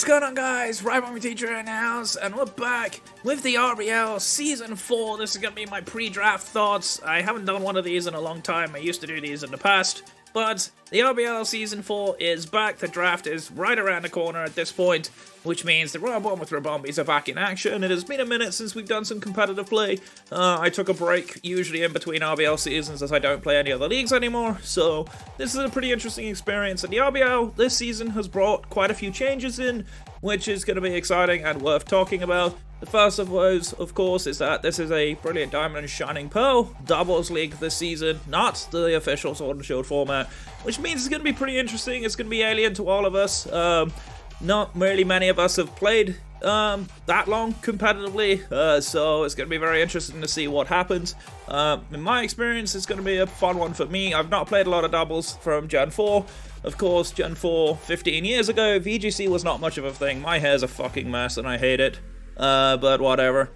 What's going on, guys? Ribombees teacher in the house, and we're back with the RBL Season 4. This is going to be my pre-draft thoughts. I haven't done one of these in a long time. I used to do these in the past, but the RBL Season 4 is back. The draft is right around the corner at this point, which means the Bournemouth Ribombees are back in action. It has been a minute since we've done some competitive play. I took a break, usually in between RBL seasons, as I don't play any other leagues anymore, so this is a pretty interesting experience. And the RBL this season has brought quite a few changes in, which is going to be exciting and worth talking about. The first of those, of course, is that this is a Brilliant Diamond and Shining Pearl doubles league this season, not the official Sword and Shield format, which means it's going to be pretty interesting. It's going to be alien to all of us. Not really many of us have played that long competitively, so it's going to be very interesting to see what happens. In my experience, it's going to be a fun one for me. I've not played a lot of doubles from Gen 4. Of course, Gen 4 15 years ago, VGC was not much of a thing. My hair's a fucking mess and I hate it, but whatever.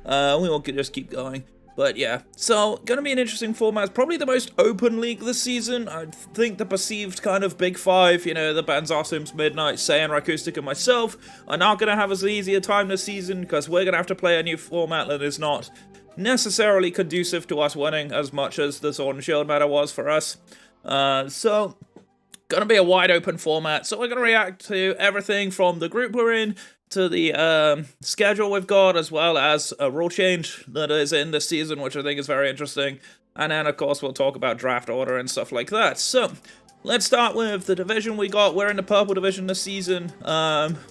We will just keep going. But yeah, so gonna be an interesting format. It's probably the most open league this season. I think the perceived kind of big five, you know, the Banzosims, Midnight, Saiyan, Rakustic, and myself, are not gonna have as easy a time this season because we're gonna have to play a new format that is not necessarily conducive to us winning as much as the Sword and Shield meta was for us. So gonna be a wide open format. So we're gonna react to everything from the group we're in to the schedule we've got, as well as a rule change that is in this season, which I think is very interesting. And then, of course, we'll talk about draft order and stuff like that. So, let's start with the division we got. We're in the purple division this season,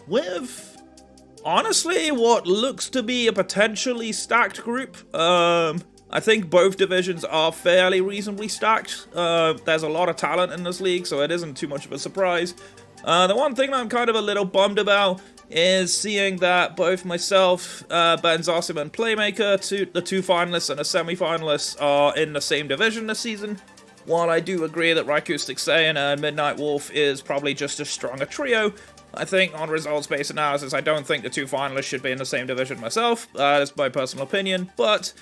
with, honestly, what looks to be a potentially stacked group. I think both divisions are fairly reasonably stacked. There's a lot of talent in this league, so it isn't too much of a surprise. The one thing that I'm kind of a little bummed about is seeing that both myself, Banzosim, and Playmaker, the two finalists and a semi-finalist, are in the same division this season. While I do agree that Rakustic Saiyan and Midnight Wolf is probably just as strong a trio, I think on results-based analysis, I don't think the two finalists should be in the same division myself. That's my personal opinion, but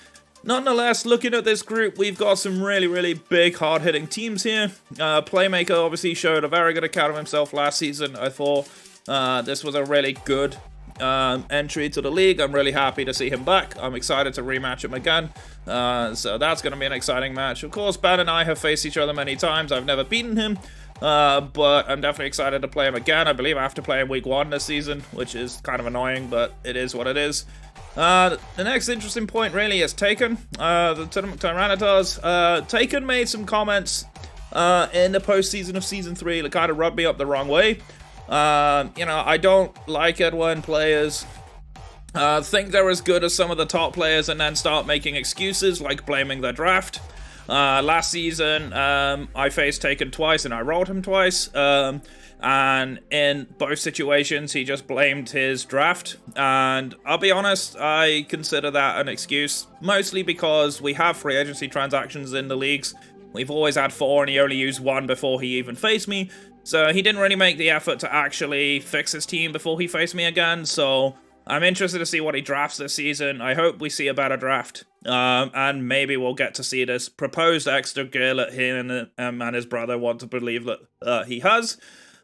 nonetheless, looking at this group, we've got some really, really big, hard-hitting teams here. Playmaker obviously showed a very good account of himself last season. I thought this was a really good entry to the league. I'm really happy to see him back. I'm excited to rematch him again. So that's going to be an exciting match. Of course, Ben and I have faced each other many times. I've never beaten him, but I'm definitely excited to play him again. I believe I have to play him week 1 this season, which is kind of annoying, but it is what it is. The next interesting point really is Taken. The Tyranitar's. Taken made some comments in the postseason of Season 3 that kind of rubbed me up the wrong way. You know, I don't like it when players think they're as good as some of the top players and then start making excuses like blaming their draft. Last season, I faced Taken twice and I rolled him twice. And in both situations, he just blamed his draft. And I'll be honest, I consider that an excuse, mostly because we have free agency transactions in the leagues. We've always had 4 and he only used 1 before he even faced me. So he didn't really make the effort to actually fix his team before he faced me again. So I'm interested to see what he drafts this season. I hope we see a better draft. And maybe we'll get to see this proposed extra gear that he and his brother want to believe that he has.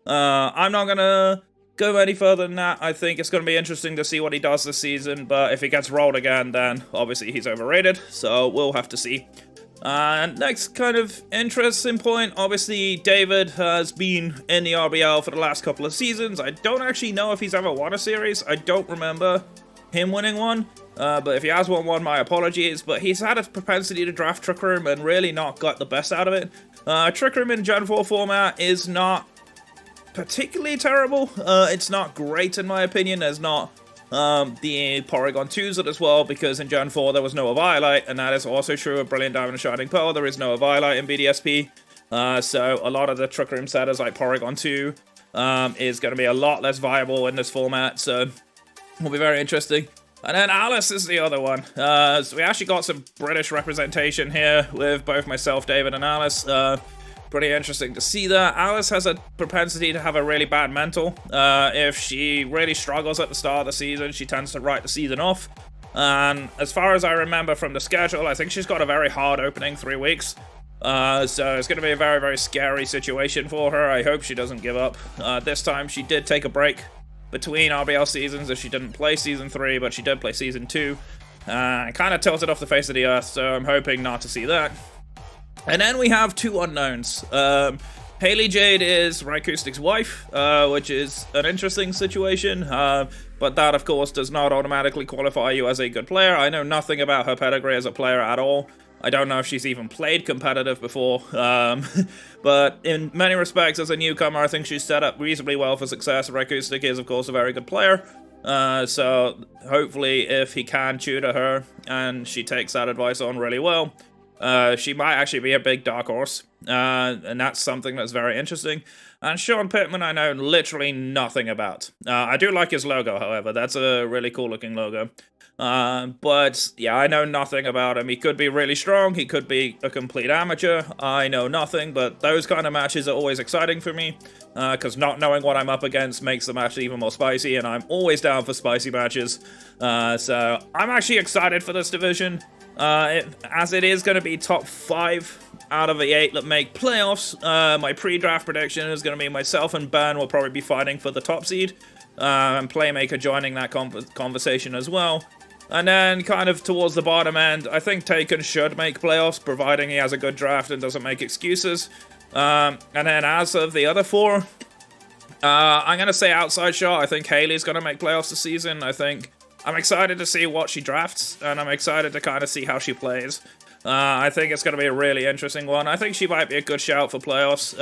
I'm not going to go any further than that. I think it's going to be interesting to see what he does this season. But if he gets rolled again, then obviously he's overrated. So we'll have to see. Next kind of interesting point, obviously David has been in the RBL for the last couple of seasons. I don't actually know if he's ever won a series. I don't remember him winning one, but if he has won one, my apologies. But he's had a propensity to draft Trick Room and really not got the best out of it. Trick Room in Gen 4 format is not particularly terrible. It's not great in my opinion. There's not the Porygon 2s as well, because in Gen 4 there was no Eviolite, and that is also true of Brilliant Diamond and Shining Pearl. There is no Eviolite in BDSP, so a lot of the Trick Room setters like Porygon 2 is going to be a lot less viable in this format, so it will be very interesting. And then Alice is the other one. So we actually got some British representation here with both myself, David, and Alice. Pretty interesting to see that. Alice has a propensity to have a really bad mental. If she really struggles at the start of the season, she tends to write the season off. And as far as I remember from the schedule, I think she's got a very hard opening 3 weeks. So it's going to be a very, very scary situation for her. I hope she doesn't give up. This time she did take a break between RBL seasons as she didn't play Season 3, but she did play Season 2. Kind of tilted off the face of the earth, so I'm hoping not to see that. And then we have two unknowns. Haley Jade is Rhycoustic's wife, which is an interesting situation, but that, of course, does not automatically qualify you as a good player. I know nothing about her pedigree as a player at all. I don't know if she's even played competitive before, but in many respects, as a newcomer, I think she's set up reasonably well for success. Rhycoustic is, of course, a very good player, so hopefully if he can tutor her and she takes that advice on really well, she might actually be a big dark horse, and that's something that's very interesting. And Sean Pittman, I know literally nothing about. I do like his logo, however. That's a really cool looking logo. But yeah, I know nothing about him. He could be really strong. He could be a complete amateur. I know nothing, but those kind of matches are always exciting for me, because not knowing what I'm up against makes the match even more spicy, and I'm always down for spicy matches. So I'm actually excited for this division. As it is going to be top 5 out of the 8 that make playoffs. My pre-draft prediction is going to be myself and Ben will probably be fighting for the top seed, and Playmaker joining that conversation as well. And then kind of towards the bottom end, I think Taken should make playoffs, providing he has a good draft and doesn't make excuses. And then as of the other 4, I'm going to say outside shot. I think Haley's going to make playoffs this season. I'm excited to see what she drafts, and I'm excited to kind of see how she plays. I think it's going to be a really interesting one. I think she might be a good shout for playoffs.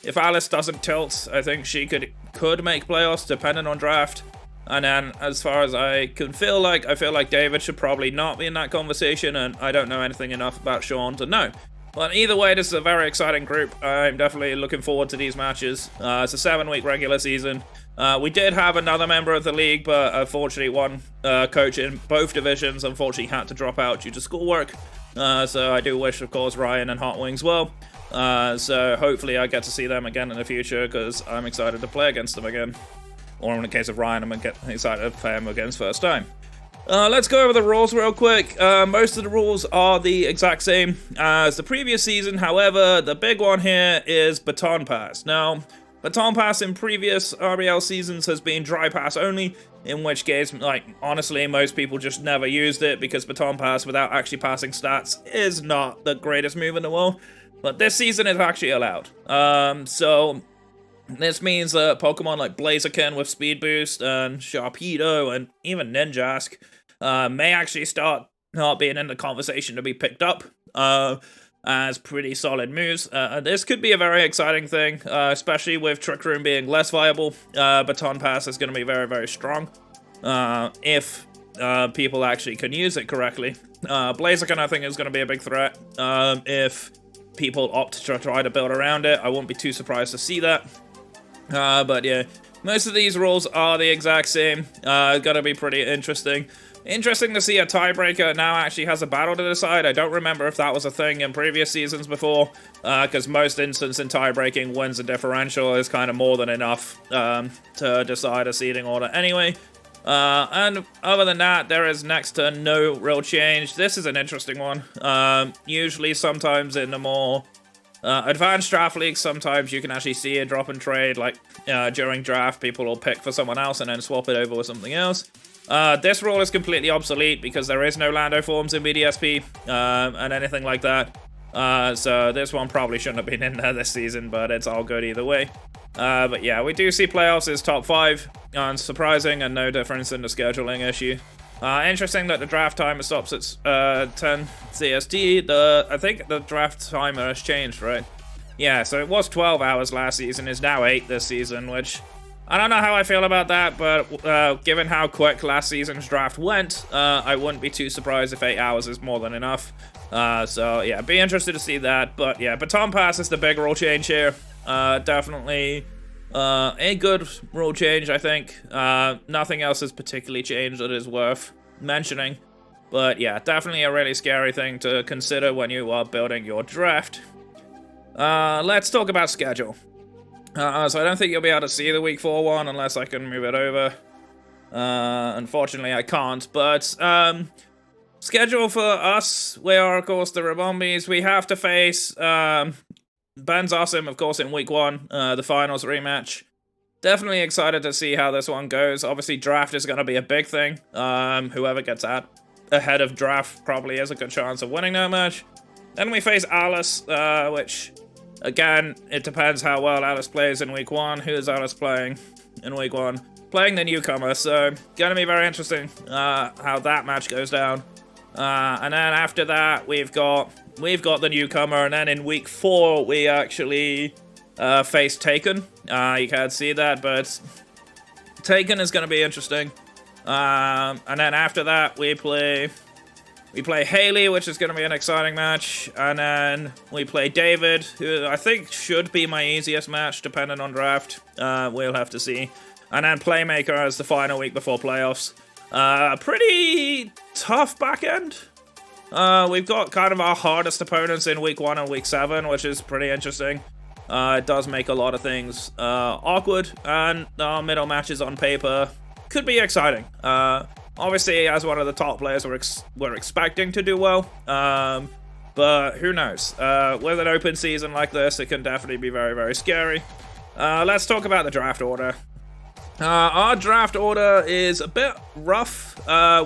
If Alice doesn't tilt, I think she could make playoffs, depending on draft. And then, as far as I feel like David should probably not be in that conversation, and I don't know anything enough about Sean to know. But either way, this is a very exciting group. I'm definitely looking forward to these matches. It's a 7-week regular season. We did have another member of the league, but unfortunately one coach in both divisions unfortunately had to drop out due to schoolwork. So I do wish, of course, Ryan and Hot Wings well. So hopefully I get to see them again in the future, because I'm excited to play against them again. Or in the case of Ryan, I'm excited to play him against first time. Let's go over the rules real quick. Most of the rules are the exact same as the previous season. However, the big one here is Baton Pass. Now, Baton Pass in previous RBL seasons has been dry pass only, in which case, honestly, most people just never used it, because Baton Pass without actually passing stats is not the greatest move in the world. But this season it's actually allowed. So this means that Pokemon like Blaziken with Speed Boost and Sharpedo and even Ninjask may actually start not being in the conversation to be picked up as pretty solid moves. This could be a very exciting thing, especially with Trick Room being less viable. Baton Pass is going to be very, very strong if people actually can use it correctly. Blaziken, I think, is going to be a big threat if people opt to try to build around it. I won't be too surprised to see that. But yeah, most of these rules are the exact same. Gonna be pretty interesting. Interesting to see a tiebreaker now actually has a battle to decide. I don't remember if that was a thing in previous seasons before, because most instances in tie-breaking wins a differential is kind of more than enough to decide a seeding order anyway. And other than that, there is next to no real change. This is an interesting one. Usually sometimes in the more advanced draft leagues, sometimes you can actually see a drop and trade, like during draft, people will pick for someone else and then swap it over with something else. This rule is completely obsolete because there is no Lando forms in BDSP and anything like that. So this one probably shouldn't have been in there this season, but it's all good either way. But yeah, we do see playoffs as top 5, unsurprising, and no difference in the scheduling issue. Interesting that the draft timer stops at 10 CST. I think the draft timer has changed, right? Yeah, so it was 12 hours last season, it's now 8 this season, which I don't know how I feel about that, but given how quick last season's draft went, I wouldn't be too surprised if 8 hours is more than enough. So yeah, be interested to see that. But yeah, Baton Pass is the big rule change here. Definitely a good rule change, I think. Nothing else has particularly changed that is worth mentioning. But yeah, definitely a really scary thing to consider when you are building your draft. Let's talk about schedule. So I don't think you'll be able to see the Week 4 one unless I can move it over. Unfortunately, I can't. But schedule for us, we are, of course, the Ribombees. We have to face Ben's Awesome, of course, in Week 1, the finals rematch. definitely excited to see how this one goes. Obviously, draft is going to be a big thing. Whoever gets out ahead of draft probably has a good chance of winning that match. Then we face Alice, which, again, it depends how well Alice plays in week 1. Who is Alice playing in week 1? Playing the newcomer, so gonna be very interesting how that match goes down. And then after that, we've got the newcomer, and then in week 4 we actually face Taken. You can't see that, but Taken is gonna be interesting. And then after that, we play Haley, which is gonna be an exciting match, and then we play David, who I think should be my easiest match, depending on draft. We'll have to see. And then Playmaker as the final week before playoffs. Pretty tough back end. We've got kind of our hardest opponents in week 1 and week 7, which is pretty interesting. It does make a lot of things awkward, and our middle matches on paper could be exciting. Obviously, as one of the top players, we're expecting to do well. But who knows? With an open season like this, it can definitely be very, very scary. Let's talk about the draft order. Our draft order is a bit rough.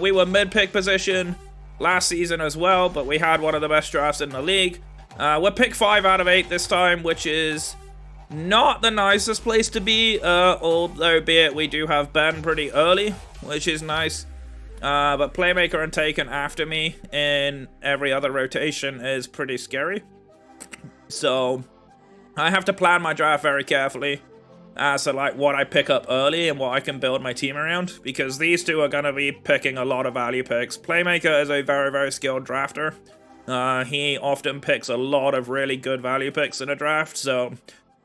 We were mid-pick position last season as well, but we had one of the best drafts in the league. We're pick 5 out of 8 this time, which is not the nicest place to be, although be it we do have Ben pretty early, which is nice. But Playmaker and Taken after me in every other rotation is pretty scary. So I have to plan my draft very carefully as to like what I pick up early and what I can build my team around, because these two are going to be picking a lot of value picks. Playmaker is a very, very skilled drafter. He often picks a lot of really good value picks in a draft, so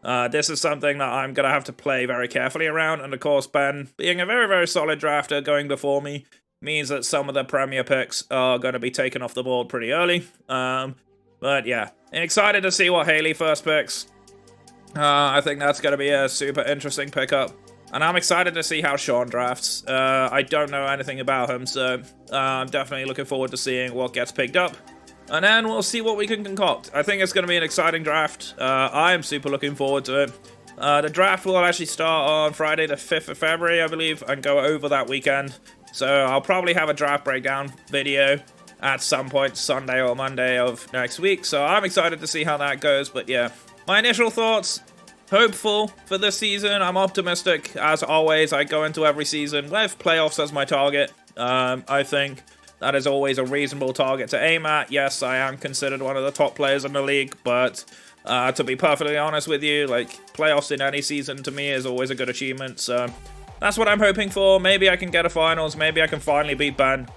this is something that I'm going to have to play very carefully around. And of course, Ben, being a very, very solid drafter going before me, means that some of the premier picks are going to be taken off the board pretty early. But yeah, excited to see what Haley first picks. I think that's going to be a super interesting pickup. And I'm excited to see how Sean drafts. I don't know anything about him, so I'm definitely looking forward to seeing what gets picked up. And then we'll see what we can concoct. I think it's going to be an exciting draft. I am super looking forward to it. The draft will actually start on Friday the 5th of February, I believe, and go over that weekend. So I'll probably have a draft breakdown video at some point Sunday or Monday of next week. So I'm excited to see how that goes. But yeah, my initial thoughts, hopeful for this season. I'm optimistic. As always, I go into every season with playoffs as my target. I think that is always a reasonable target to aim at. Yes, I am considered one of the top players in the league, but to be perfectly honest with you, like, playoffs in any season to me is always a good achievement. So that's what I'm hoping for. Maybe I can get a finals. Maybe I can finally beat Ben.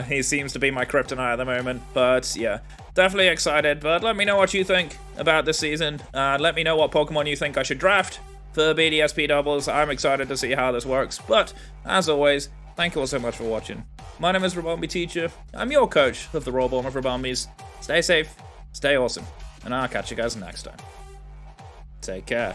He seems to be my kryptonite at the moment. But yeah, definitely excited. But let me know what you think about this season. Let me know what Pokemon you think I should draft for BDSP doubles. I'm excited to see how this works. But as always, thank you all so much for watching. My name is Ribombee Teacher. I'm your coach of the Bournemouth Ribombees. Stay safe, stay awesome, and I'll catch you guys next time. Take care.